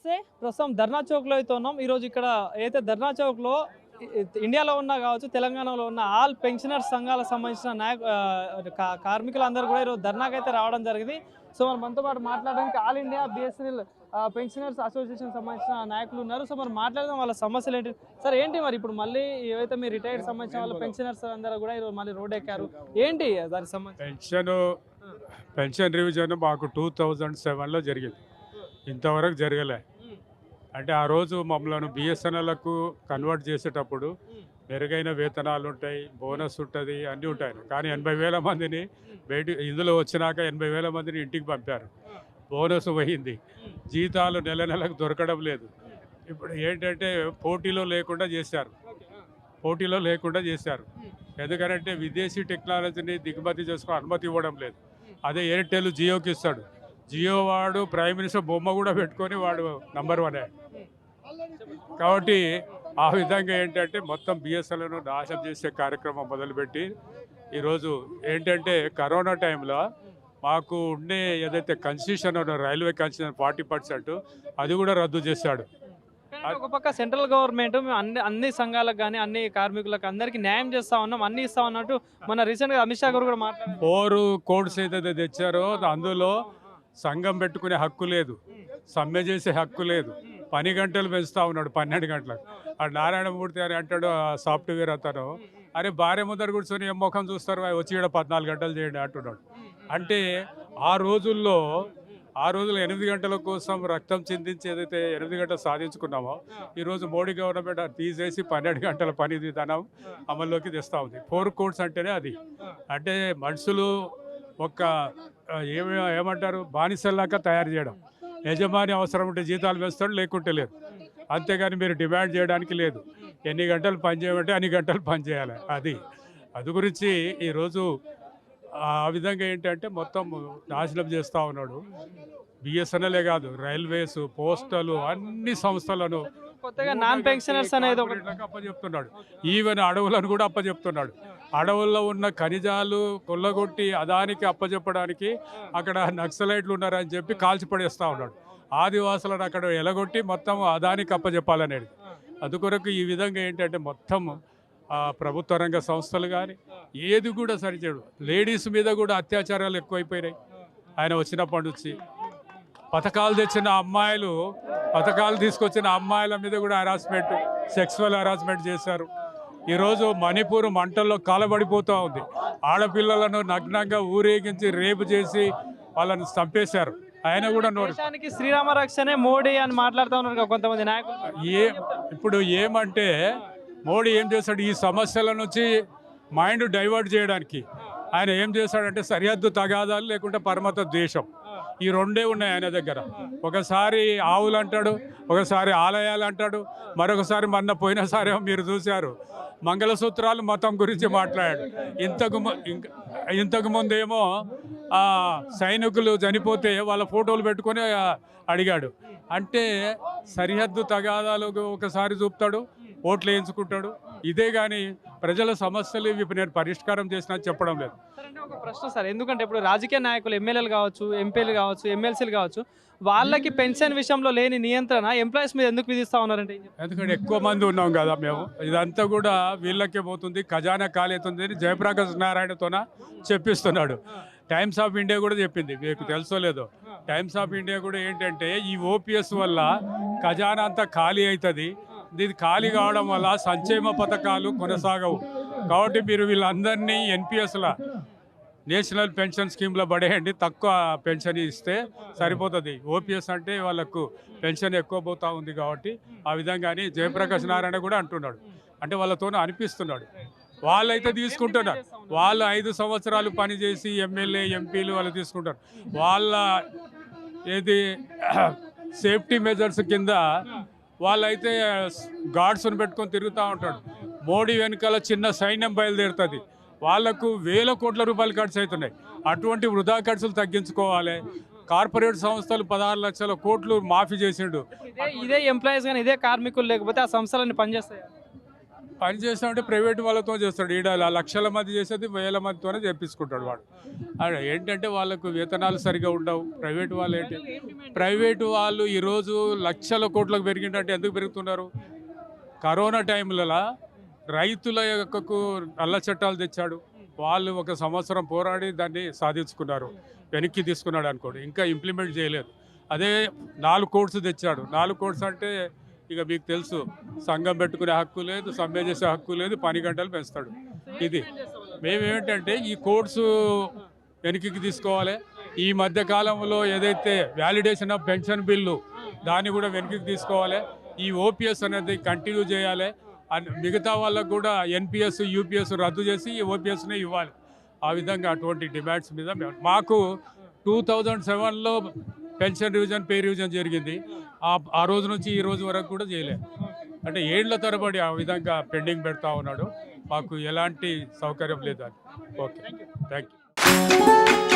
నమస్తే. ప్రస్తుతం ధర్నా చౌక్లో అయితే ఉన్నాం. ఈరోజు ఇక్కడ అయితే ధర్నా చౌక్లో ఇండియాలో ఉన్న కావచ్చు, తెలంగాణలో ఉన్న ఆల్ పెన్షనర్స్ సంఘాలకు సంబంధించిన కార్మికులందరూ కూడా ఈరోజు ధర్నాకి అయితే రావడం జరిగింది. సో మరి మనతో పాటు మాట్లాడడానికి all India BSNL pensioners association సంబంధించిన నాయకులు ఉన్నారు. సో మరి మాట్లాడదాం వాళ్ళ సమస్యలు ఏంటి. సార్ ఏంటి మరి ఇప్పుడు మళ్ళీ ఏవైతే మీరు రిటైర్డ్ సంబంధించిన వాళ్ళ పెన్షనర్స్ అందరూ కూడా ఈరోజు మళ్ళీ రోడ్ ఎక్కారు, ఏంటి దానికి సంబంధించి? పెన్షన్ రివిజన్ మాకు 2007లో జరిగింది, ఇంతవరకు జరగలే. అంటే ఆ రోజు మమ్మల్ని బిఎస్ఎన్ఎల్కు కన్వర్ట్ చేసేటప్పుడు మెరుగైన వేతనాలు ఉంటాయి, బోనస్ ఉంటుంది, అన్నీ ఉంటాయి. కానీ 80,000 మందిని ఇందులో వచ్చినాక 80,000 మందిని ఇంటికి పంపారు. బోనస్ పోయింది, జీతాలు నెల నెలకు దొరకడం లేదు. ఇప్పుడు ఏంటంటే పోటీలో లేకుండా చేశారు. ఎందుకంటే విదేశీ టెక్నాలజీని దిగుమతి చేసుకుని అనుమతి ఇవ్వడం లేదు. అదే ఎయిర్టెల్ జియోకి ఇస్తాడు. జియో వాడు ప్రైమ్ మినిస్టర్ బొమ్మ కూడా పెట్టుకొని వాడు నంబర్ 1. కాబట్టి ఆ విధంగా ఏంటంటే మొత్తం బిఎస్ఎన్ఎల్ను నాశనం చేసే కార్యక్రమం మొదలుపెట్టి ఈరోజు ఏంటంటే కరోనా టైంలో మాకు ఉండే ఏదైతే కన్సెషన్ ఉన్న రైల్వే కన్సెషన్ 40% అది కూడా రద్దు చేశాడు. ఒక పక్క సెంట్రల్ గవర్నమెంట్ అన్ని సంఘాలకు కానీ అన్ని కార్మికులకు అందరికీ న్యాయం చేస్తా ఉన్నాం, అన్ని ఇస్తా ఉన్నట్టు మన రీసెంట్గా అమిత్ షా గారు కూడా మాట్లాడారు. 4 కోడ్స్ ఏదైతే తెచ్చారో అందులో సంఘం పెట్టుకునే హక్కు లేదు, సమ్మె చేసే హక్కు లేదు. పని గంటలు పెంచుతా ఉన్నాడు 12 గంటలకు. ఆ నారాయణమూర్తి అని అంటాడు సాఫ్ట్వేర్ అతను, అరే భార్య ముందర కూర్చొని ఏం ముఖం చూస్తారు, వచ్చి ఇక్కడ 14 గంటలు చేయండి అంటున్నాడు. అంటే ఆ రోజుల్లో 8 గంటల కోసం రక్తం చిందించి ఏదైతే 8 గంటలు సాధించుకున్నామో ఈరోజు మోడీ గవర్నమెంట్ తీసేసి 12 గంటల పని విధానం అమల్లోకి తెస్తూ ఉంది. 4 కోడ్స్ అంటేనే అది. అంటే మనుషులు ఒక ఏమంటారు బానిసల్లాగా తయారు చేయడం. యజమాని అవసరం ఉంటే జీతాలు వేస్తాడు, లేకుంటే లేదు. అంతేగాని మీరు డిమాండ్ చేయడానికి లేదు. ఎన్ని గంటలు పని చేయమంటే అన్ని గంటలు పని చేయాలి. అది గురించి ఈరోజు ఆ విధంగా ఏంటంటే మొత్తం నాశనం చేస్తూ ఉన్నాడు. బిఎస్ఎన్ఎల్ఏ కాదు, రైల్వేస్, పోస్టలు, అన్ని సంస్థలను కొత్తగా నాన్ పెన్షనర్స్ అనేది అప్పచెప్తున్నాడు. ఈవెన్ అడవులను కూడా అప్పచెప్తున్నాడు. అడవుల్లో ఉన్న ఖనిజాలు కొల్లగొట్టి అదానికి అప్పచెప్పడానికి అక్కడ నక్సలైట్లు ఉన్నారని చెప్పి కాల్చిపడేస్తూ ఉన్నాడు. ఆదివాసులను అక్కడ ఎలగొట్టి మొత్తం అదానికి అప్పచెప్పాలనేది. అందుకొరకు ఈ విధంగా ఏంటంటే మొత్తం ప్రభుత్వ రంగ సంస్థలు కానీ ఏది కూడా సరిచేయడు. లేడీస్ మీద కూడా అత్యాచారాలు ఎక్కువైపోయినాయి. ఆయన వచ్చినప్పటి నుంచి పథకాలు తీసుకొచ్చిన అమ్మాయిల మీద కూడా హరాస్మెంట్, సెక్సువల్ హరాస్మెంట్ చేశారు. ఈరోజు మణిపూర్ మంటల్లో కాలబడిపోతూ ఉంది. ఆడపిల్లలను నగ్నంగా ఊరేగించి రేపు చేసి వాళ్ళని చంపేశారు. ఆయన కూడా శ్రీరామ రక్షణే మోడీ అని మాట్లాడుతూ ఉన్నారు కొంతమంది నాయకులు. ఇప్పుడు ఏమంటే మోడీ ఏం చేశాడు, ఈ సమస్యల నుంచి మైండ్ డైవర్ట్ చేయడానికి ఆయన ఏం చేశాడంటే సరిహద్దు తగాదాలు లేకుంటే పరమత ద్వేషం, ఈ రెండే ఉన్నాయి ఆయన దగ్గర. ఒకసారి ఆవులు అంటాడు, ఒకసారి ఆలయాలు అంటాడు, మరొకసారి పోయినసారి మీరు చూశారు మంగళసూత్రాలు మతం గురించి మాట్లాడాడు. ఇంతకు ముందేమో సైనికులు చనిపోతే వాళ్ళ ఫోటోలు పెట్టుకొని అడిగాడు. అంటే సరిహద్దు తగాదాలు ఒకసారి చూపుతాడు, ఓట్లు వేయించుకుంటాడు. ఇదే కానీ ప్రజల సమస్యలు ఇవి నేను పరిష్కారం చేసినా చెప్పడం లేదు. ఒక ప్రశ్న సార్, ఎందుకంటే ఇప్పుడు రాజకీయ నాయకులు ఎమ్మెల్యేలు కావచ్చు, ఎంపీలు కావచ్చు, ఎమ్మెల్సీలు కావచ్చు, వాళ్ళకి పెన్షన్ విషయంలో లేని నియంత్రణ ఎంప్లాయీస్ మీద ఎందుకు విధిస్తూ ఉన్నారంటే? ఎందుకంటే ఎక్కువ మంది ఉన్నాం కదా మేము, ఇదంతా కూడా వీళ్ళకే పోతుంది, ఖజానా ఖాళీ అవుతుంది అని జయప్రకాష్ నారాయణతోన చెప్పిస్తున్నాడు. టైమ్స్ ఆఫ్ ఇండియా కూడా చెప్పింది, మీకు తెలుసో లేదో. టైమ్స్ ఆఫ్ ఇండియా కూడా ఏంటంటే ఈ ఓపీఎస్ వల్ల ఖజానా అంతా ఖాళీ అవుతుంది. ఇది ఖాళీ కావడం వల్ల సంక్షేమ పథకాలు కొనసాగవు. కాబట్టి మీరు వీళ్ళందరినీ ఎన్పిఎస్ల నేషనల్ పెన్షన్ స్కీమ్లో పడేయండి, తక్కువ పెన్షన్ ఇస్తే సరిపోతుంది. ఓపీఎస్ అంటే వాళ్ళకు పెన్షన్ ఎక్కువ పోతూ ఉంది కాబట్టి ఆ విధంగానే జయప్రకాష్ నారాయణ కూడా అంటున్నాడు. అంటే వాళ్ళతోనే అనిపిస్తున్నాడు. వాళ్ళైతే తీసుకుంటున్నారు, వాళ్ళు 5 సంవత్సరాలు పనిచేసి ఎమ్మెల్యే ఎంపీలు వాళ్ళు తీసుకుంటారు. వాళ్ళ ఏది సేఫ్టీ మెజర్స్ కింద వాళ్ళైతే గార్డ్స్ని పెట్టుకొని తిరుగుతూ ఉంటాడు. మోడీ వెనకాల చిన్న సైన్యం బయలుదేరుతుంది. వాళ్లకు వేల కోట్ల రూపాయలు ఖర్చు అవుతున్నాయి. అటువంటి వృధా ఖర్చులు తగ్గించుకోవాలి. కార్పొరేట్ సంస్థలు 16 లక్షల కోట్లు మాఫీ చేసిండు. ఇదే ఎంప్లాయీస్ కానీ ఇదే కార్మికులు లేకపోతే ఆ సంస్థలన్నీ పనిచేస్తాయి. పని చేస్తామంటే ప్రైవేట్ వాళ్ళతో చేస్తాడు. ఈడ లక్షల మంది చేసేది వేల మందితోనే చేపించుకుంటాడు వాడు. అదే ఏంటంటే వాళ్ళకు వేతనాలు సరిగా ఉండవు. ప్రైవేట్ వాళ్ళు ఏంటి, ప్రైవేటు వాళ్ళు ఈరోజు లక్షల కోట్లకు పెరిగిందంటే ఎందుకు పెరుగుతున్నారు? కరోనా టైంలలో రైతుల యొక్క నల్ల చట్టాలు తెచ్చాడు. వాళ్ళు 1 సంవత్సరం పోరాడి దాన్ని సాధించుకున్నారు. వెనక్కి తీసుకున్నాడు అనుకోండి, ఇంకా ఇంప్లిమెంట్ చేయలేదు. అదే 4 కోట్స్ తెచ్చాడు. 4 కోట్స్ అంటే ఇక మీకు తెలుసు, సంఘం పెట్టుకునే హక్కు లేదు, సమ్మె చేసే హక్కు లేదు, పని గంటలు పెంచుతాడు. ఇది మేమేంటంటే ఈ కోర్సు వెనక్కి తీసుకోవాలి. ఈ మధ్య కాలంలో ఏదైతే వ్యాలిడేషన్ ఆఫ్ పెన్షన్ బిల్లు దాన్ని కూడా వెనక్కి తీసుకోవాలి. ఈ ఓపీఎస్ అనేది కంటిన్యూ చేయాలి. మిగతా వాళ్ళకు కూడా ఎన్పిఎస్ యూపీఎస్ రద్దు చేసి ఈ ఓపీఎస్నే ఇవ్వాలి. ఆ విధంగా అటువంటి డిమాండ్స్ మీద మాకు 2007లో పెన్షన్ రివిజన్, పే రివిజన్ జరిగింది. ఆ రోజు నుంచి ఈ రోజు వరకు కూడా చేయలేదు. అంటే ఏళ్ల తరబడి ఆ విధంగా పెండింగ్ పెడతా ఉన్నాడు. మాకు ఎలాంటి సౌకర్యం లేదు. Okay, thank you.